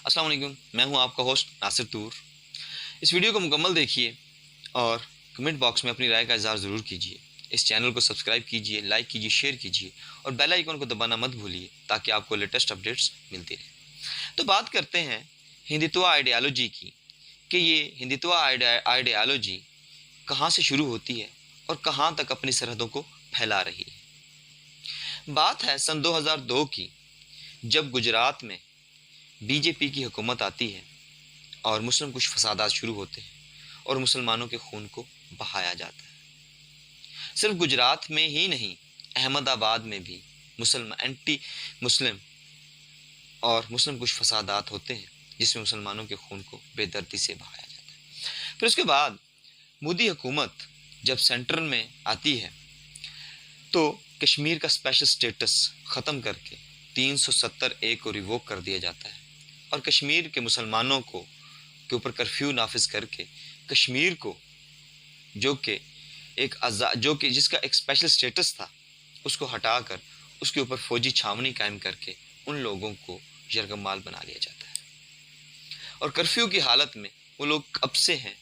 السلام علیکم، میں ہوں آپ کا ہوسٹ ناصر طور۔ اس ویڈیو کو مکمل دیکھیے اور کمنٹ باکس میں اپنی رائے کا اظہار ضرور کیجیے۔ اس چینل کو سبسکرائب کیجیے، لائک کیجیے، شیئر کیجیے اور بیل آئیکن کو دبانا مت بھولیے تاکہ آپ کو لیٹسٹ اپڈیٹس ملتی رہیں۔ تو بات کرتے ہیں ہندتوا آئیڈیالوجی کی کہ یہ ہندتوا آئیڈیالوجی کہاں سے شروع ہوتی ہے اور کہاں تک اپنی سرحدوں کو پھیلا رہی ہے۔ بات ہے سن 2002 کی، جب گجرات میں بی جے پی کی حکومت آتی ہے اور مسلم کچھ فسادات شروع ہوتے ہیں اور مسلمانوں کے خون کو بہایا جاتا ہے۔ صرف گجرات میں ہی نہیں، احمد آباد میں بھی اینٹی مسلم اور مسلم کچھ فسادات ہوتے ہیں جس میں مسلمانوں کے خون کو بے دردی سے بہایا جاتا ہے۔ پھر اس کے بعد مودی حکومت جب سینٹر میں آتی ہے تو کشمیر کا اسپیشل سٹیٹس ختم کر کے 370(a) کو ریووک کر دیا جاتا ہے اور کشمیر کے مسلمانوں کے اوپر کرفیو نافذ کر کے کشمیر کو جو کہ جس کا ایک اسپیشل سٹیٹس تھا اس کو ہٹا کر اس کے اوپر فوجی چھاونی قائم کر کے ان لوگوں کو یرغمال بنا لیا جاتا ہے اور کرفیو کی حالت میں وہ لوگ اب سے ہیں۔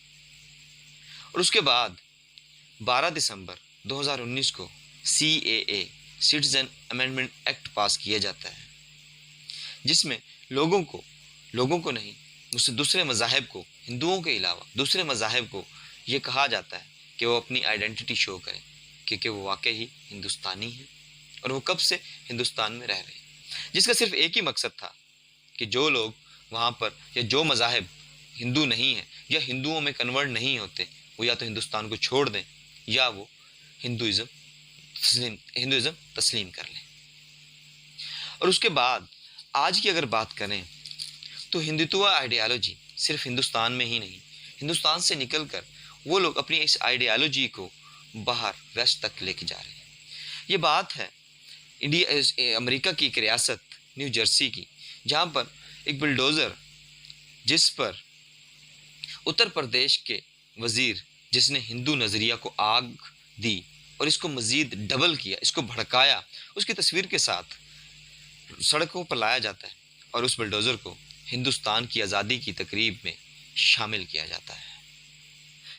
اور اس کے بعد 12 دسمبر 2019 کو CAA سٹیزن امینڈمنٹ ایکٹ پاس کیا جاتا ہے، جس میں لوگوں کو نہیں، دوسرے مذاہب کو، ہندوؤں کے علاوہ دوسرے مذاہب کو یہ کہا جاتا ہے کہ وہ اپنی آئیڈینٹی شو کریں کیونکہ وہ واقعی ہندوستانی ہیں اور وہ کب سے ہندوستان میں رہ رہے ہیں، جس کا صرف ایک ہی مقصد تھا کہ جو لوگ وہاں پر یا جو مذاہب ہندو نہیں ہیں یا ہندوؤں میں کنورٹ نہیں ہوتے وہ یا تو ہندوستان کو چھوڑ دیں یا وہ ہندوازم تسلیم کر لیں۔ اور اس کے بعد آج کی اگر بات کریں تو ہندتوا آئیڈیالوجی صرف ہندوستان میں ہی نہیں، ہندوستان سے نکل کر وہ لوگ اپنی اس آئیڈیالوجی کو باہر ویسٹ تک لے کے جا رہے ہیں۔ یہ بات ہے امریکہ کی ایک ریاست نیو جرسی کی، جہاں پر ایک بلڈوزر جس پر اتر پردیش کے وزیر جس نے ہندو نظریہ کو آگ دی اور اس کو مزید ڈبل کیا، اس کو بھڑکایا، اس کی تصویر کے ساتھ سڑکوں پر لایا جاتا ہے اور اس بلڈوزر کو ہندوستان کی آزادی کی تقریب میں شامل کیا جاتا ہے۔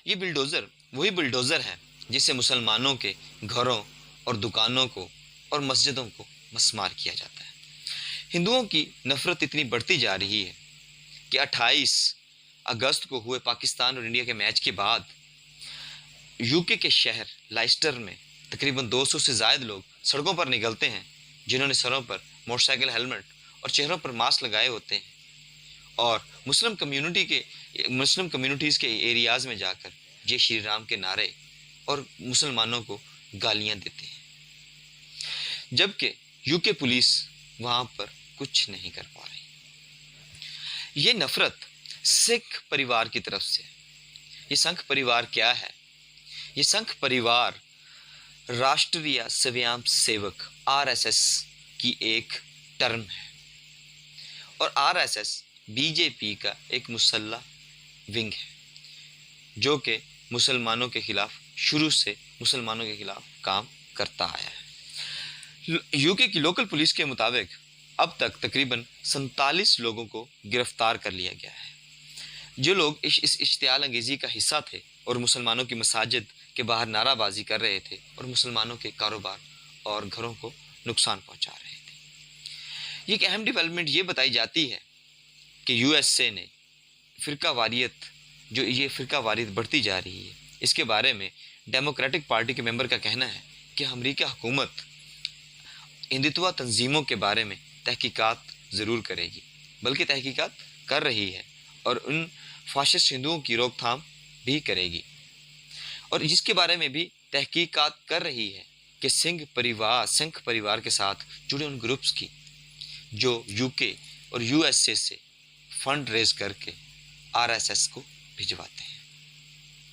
یہ بلڈوزر وہی بلڈوزر ہے جس سے مسلمانوں کے گھروں اور دکانوں کو اور مسجدوں کو مسمار کیا جاتا ہے۔ ہندوؤں کی نفرت اتنی بڑھتی جا رہی ہے کہ 28 اگست کو ہوئے پاکستان اور انڈیا کے میچ کے بعد UK کے شہر لائسٹر میں تقریباً 200 سے زائد لوگ سڑکوں پر نکلتے ہیں، جنہوں نے سروں پر موٹر سائیکل ہیلمٹ اور چہروں پر ماسک لگائے ہوتے ہیں اور مسلم کمیونٹیز کے ایریاز میں جا کر جے شری رام کے نعرے اور مسلمانوں کو گالیاں دیتے ہیں، جبکہ UK پولیس وہاں پر کچھ نہیں کر پا رہی۔ یہ نفرت سکھ پریوار کی طرف سے۔ یہ سنگھ پریوار کیا ہے؟ یہ سنگھ پریوار راشٹریہ سویام سیوک RSS کی ایک ٹرم ہے اور RSS BJP کا ایک مسلح ونگ ہے جو کہ مسلمانوں کے خلاف شروع سے مسلمانوں کے خلاف کام کرتا آیا ہے۔ UK کی لوکل پولیس کے مطابق اب تک تقریباً 47 لوگوں کو گرفتار کر لیا گیا ہے، جو لوگ اس اشتعال انگیزی کا حصہ تھے اور مسلمانوں کی مساجد کے باہر نعرہ بازی کر رہے تھے اور مسلمانوں کے کاروبار اور گھروں کو نقصان پہنچا رہے تھے۔ یہ ایک اہم ڈیولپمنٹ یہ بتائی جاتی ہے کہ USA نے فرقہ واریت بڑھتی جا رہی ہے۔ اس کے بارے میں ڈیموکریٹک پارٹی کے ممبر کا کہنا ہے کہ امریکہ حکومت ہندتوا تنظیموں کے بارے میں تحقیقات ضرور کرے گی، بلکہ تحقیقات کر رہی ہے اور ان فاشسٹ ہندوؤں کی روک تھام بھی کرے گی، اور جس کے بارے میں بھی تحقیقات کر رہی ہے کہ سنگھ پریوار کے ساتھ جڑے ان گروپس کی جو UK اور USA سے فنڈ ریز کر کے RSS کو بھجواتے ہیں۔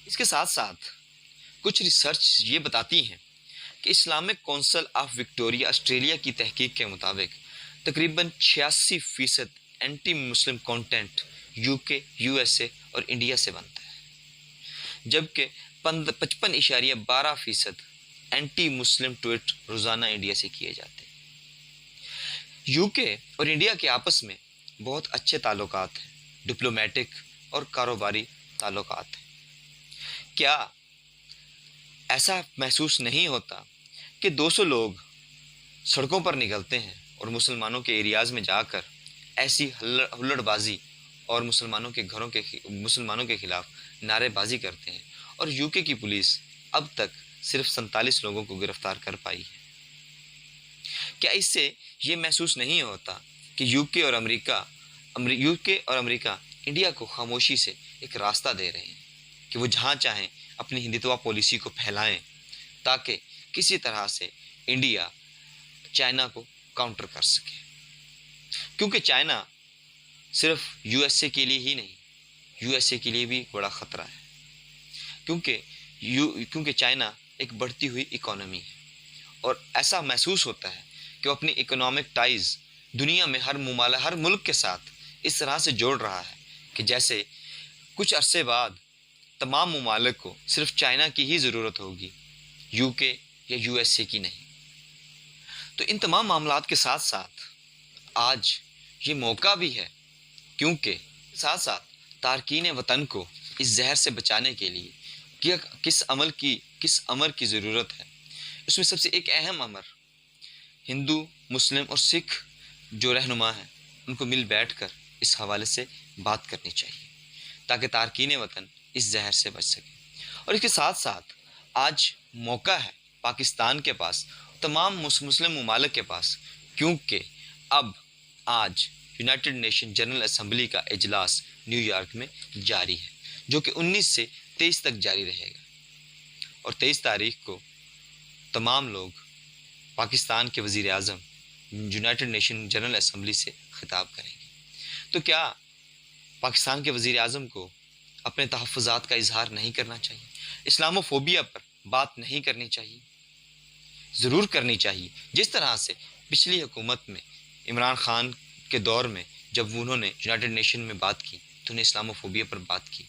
اس کے ساتھ ساتھ کچھ ریسرچ یہ بتاتی ہیں کہ Islamic council of Victoria Australia کی تحقیق کے مطابق تقریباً 86% اینٹی مسلم کانٹینٹ UK، USA اور انڈیا سے بنتا ہے، جبکہ 55.12% اینٹی مسلم ٹویٹ روزانہ انڈیا سے کیے جاتے ہیں۔ UK اور انڈیا کے آپس میں بہت اچھے تعلقات ہیں، ڈپلومیٹک اور کاروباری تعلقات ہیں۔ کیا ایسا محسوس نہیں ہوتا کہ 200 لوگ سڑکوں پر نکلتے ہیں اور مسلمانوں کے ایریاز میں جا کر ایسی ہلڑ بازی اور مسلمانوں کے خلاف نعرے بازی کرتے ہیں، اور یو کے کی پولیس اب تک صرف 47 لوگوں کو گرفتار کر پائی ہے؟ کیا اس سے یہ محسوس نہیں ہوتا کہ یو کے اور امریکہ انڈیا کو خاموشی سے ایک راستہ دے رہے ہیں کہ وہ جہاں چاہیں اپنی ہندوتوا پالیسی کو پھیلائیں، تاکہ کسی طرح سے انڈیا چائنا کو کاؤنٹر کر سکے؟ کیونکہ چائنا صرف یو ایس اے کے لیے ہی نہیں، یو ایس اے کے لیے بھی ایک بڑا خطرہ ہے، کیونکہ چائنا ایک بڑھتی ہوئی اکانومی ہے، اور ایسا محسوس ہوتا ہے کہ وہ اپنی اکنامک ٹائز دنیا میں ہر ملک کے ساتھ اس طرح سے جوڑ رہا ہے کہ جیسے کچھ عرصے بعد تمام ممالک کو صرف چائنا کی ہی ضرورت ہوگی، یو کے یا یو ایس اے کی نہیں۔ تو ان تمام معاملات کے ساتھ ساتھ آج یہ موقع بھی ہے، کیونکہ ساتھ ساتھ تارکین وطن کو اس زہر سے بچانے کے لیے کس امر کی ضرورت ہے۔ اس میں سب سے ایک اہم امر ہندو، مسلم اور سکھ جو رہنما ہیں ان کو مل بیٹھ کر اس حوالے سے بات کرنی چاہیے، تاکہ تارکین وطن اس زہر سے بچ سکے۔ اور اس کے ساتھ ساتھ آج موقع ہے پاکستان کے پاس، تمام مسلم ممالک کے پاس، کیونکہ آج یونائٹڈ نیشن جنرل اسمبلی کا اجلاس نیو یارک میں جاری ہے، جو کہ 19 سے 23 تک جاری رہے گا، اور 23 تاریخ کو تمام لوگ پاکستان کے وزیر اعظم یونائٹڈ نیشن جنرل اسمبلی سے خطاب کریں گے۔ تو کیا پاکستان کے وزیر اعظم کو اپنے تحفظات کا اظہار نہیں کرنا چاہیے؟ اسلامو فوبیا پر بات نہیں کرنی چاہیے؟ ضرور کرنی چاہیے۔ جس طرح سے پچھلی حکومت میں عمران خان کے دور میں جب انہوں نے یونائٹڈ نیشن میں بات کی تو انہیں اسلامو فوبیا پر بات کی،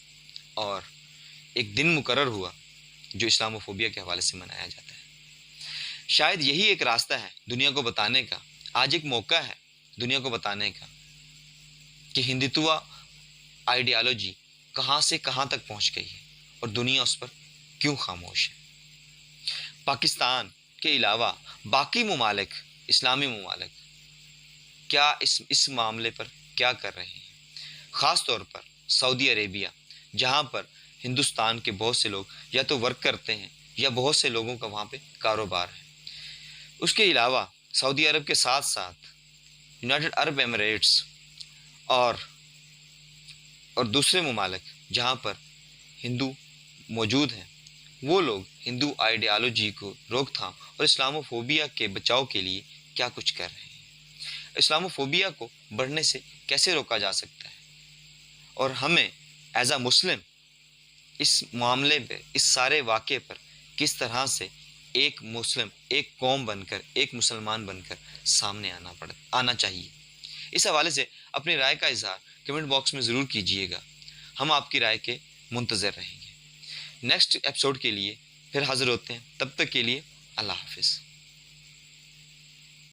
اور ایک دن مقرر ہوا جو اسلامو فوبیا کے حوالے سے منایا جاتا ہے۔ شاید یہی ایک راستہ ہے دنیا کو بتانے کا، آج ایک موقع ہے دنیا کو بتانے کا کہ ہندوتوا آئیڈیالوجی کہاں سے کہاں تک پہنچ گئی ہے اور دنیا اس پر کیوں خاموش ہے۔ پاکستان کے علاوہ باقی ممالک، اسلامی ممالک کیا اس معاملے پر کیا کر رہے ہیں؟ خاص طور پر سعودی عربیہ، جہاں پر ہندوستان کے بہت سے لوگ یا تو ورک کرتے ہیں یا بہت سے لوگوں کا وہاں پہ کاروبار ہے۔ اس کے علاوہ سعودی عرب کے ساتھ ساتھ یونائٹڈ عرب ایمریٹس اور دوسرے ممالک جہاں پر ہندو موجود ہیں، وہ لوگ ہندو آئیڈیالوجی کو روک تھام اور اسلامو فوبیا کے بچاؤ کے لیے کیا کچھ کر رہے ہیں؟ اسلامو فوبیا کو بڑھنے سے کیسے روکا جا سکتا ہے؟ اور ہمیں ایز اے مسلم اس معاملے پہ، اس سارے واقعے پر کس طرح سے ایک مسلم، ایک قوم بن کر، ایک مسلمان بن کر سامنے آنا چاہیے؟ اس حوالے سے اپنی رائے کا اظہار کمنٹ باکس میں ضرور کیجیے گا، ہم آپ کی رائے کے منتظر رہیں گے۔ نیکسٹ ایپیسوڈ کے لیے پھر حاضر ہوتے ہیں، تب تک کے لیے اللہ حافظ۔